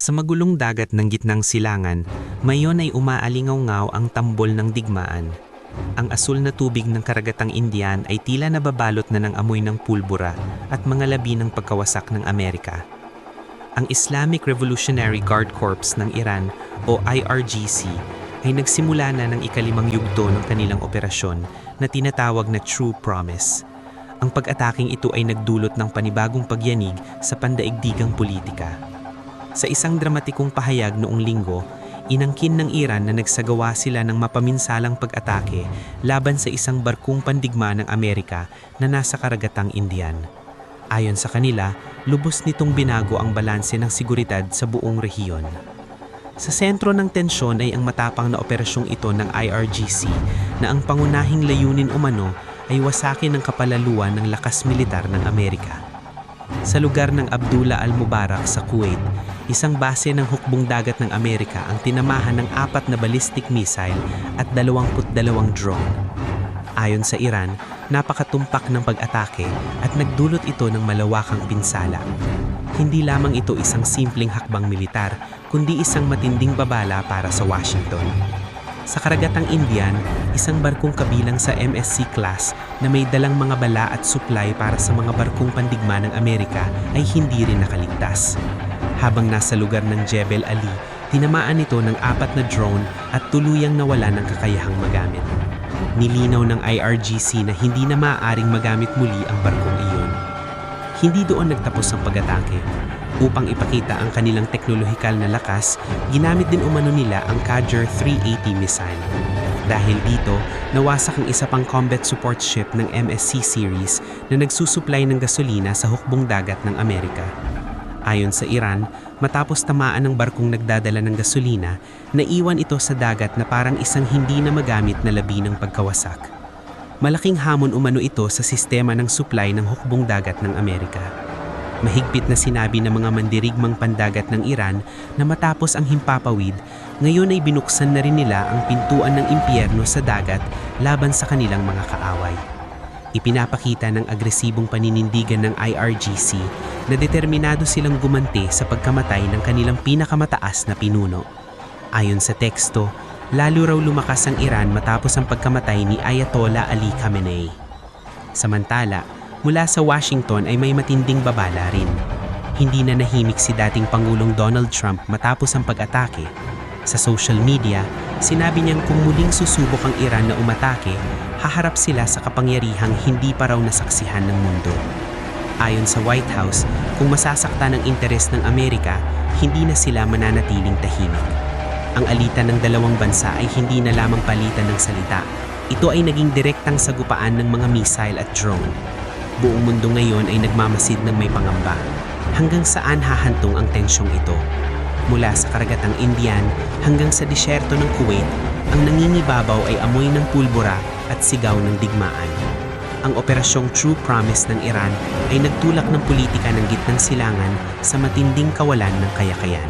Sa magulong dagat ng gitnang silangan, mayon ay umaalingaw-ngaw ang tambol ng digmaan. Ang asul na tubig ng karagatang Indian ay tila nababalot na ng amoy ng pulbura at mga labi ng pagkawasak ng Amerika. Ang Islamic Revolutionary Guard Corps ng Iran o IRGC ay nagsimula na ng ikalimang yugto ng kanilang operasyon na tinatawag na True Promise. Ang pag-ataking ito ay nagdulot ng panibagong pagyanig sa pandaigdigang politika. Sa isang dramatikong pahayag noong linggo, inangkin ng Iran na nagsagawa sila ng mapaminsalang pag-atake laban sa isang barkong pandigma ng Amerika na nasa karagatang Indian. Ayon sa kanila, lubos nitong binago ang balanse ng seguridad sa buong rehiyon. Sa sentro ng tensyon ay ang matapang na operasyong ito ng IRGC na ang pangunahing layunin umano ay wasakin ang kapalaluan ng lakas militar ng Amerika. Sa lugar ng Abdullah al-Mubarak sa Kuwait, isang base ng hukbong dagat ng Amerika ang tinamahan ng 4 na ballistic missile at 22 drone. Ayon sa Iran, napakatumpak ng pag-atake at nagdulot ito ng malawakang pinsala. Hindi lamang ito isang simpleng hakbang militar, kundi isang matinding babala para sa Washington. Sa karagatang Indian, isang barkong kabilang sa MSC class na may dalang mga bala at supply para sa mga barkong pandigma ng Amerika ay hindi rin nakaligtas. Habang nasa lugar ng Jebel Ali, tinamaan ito ng 4 na drone at tuluyang nawala ng kakayahang magamit. Nilinaw ng IRGC na hindi na maaaring magamit muli ang barkong iyon. Hindi doon nagtapos ang pag-atake. Upang ipakita ang kanilang teknolohikal na lakas, ginamit din umano nila ang Qadr 380 missile. Dahil dito, nawasak ang isa pang combat support ship ng MSC series na nagsusupply ng gasolina sa hukbong dagat ng Amerika. Ayon sa Iran, matapos tamaan ng barkong nagdadala ng gasolina, naiwan ito sa dagat na parang isang hindi na magamit na labi ng pagkawasak. Malaking hamon umano ito sa sistema ng supply ng hukbong dagat ng Amerika. Mahigpit na sinabi ng mga mandirigmang pandagat ng Iran na matapos ang himpapawid, ngayon ay binuksan na rin nila ang pintuan ng impyerno sa dagat laban sa kanilang mga kaaway. Ipinapakita ng agresibong paninindigan ng IRGC na determinado silang gumanti sa pagkamatay ng kanilang pinakamataas na pinuno. Ayon sa teksto, lalo raw lumakas ang Iran matapos ang pagkamatay ni Ayatollah Ali Khamenei. Samantala, mula sa Washington ay may matinding babala rin. Hindi na nahimik si dating Pangulong Donald Trump matapos ang pag-atake. Sa social media, sinabi niyang kung muling susubok ang Iran na umatake, haharap sila sa kapangyarihang hindi pa raw nasaksihan ng mundo. Ayon sa White House, kung masasaktan ang interes ng Amerika, hindi na sila mananatiling tahimik. Ang alitan ng dalawang bansa ay hindi na lamang palitan ng salita. Ito ay naging direktang sagupaan ng mga missile at drone. Buong mundo ngayon ay nagmamasid ng may pangamba. Hanggang saan hahantong ang tensyong ito? Mula sa karagatang Indian hanggang sa disyerto ng Kuwait, ang nangingibabaw ay amoy ng pulbura at sigaw ng digmaan. Ang operasyong True Promise ng Iran ay nagtulak ng politika ng gitnang silangan sa matinding kawalan ng kayakayan.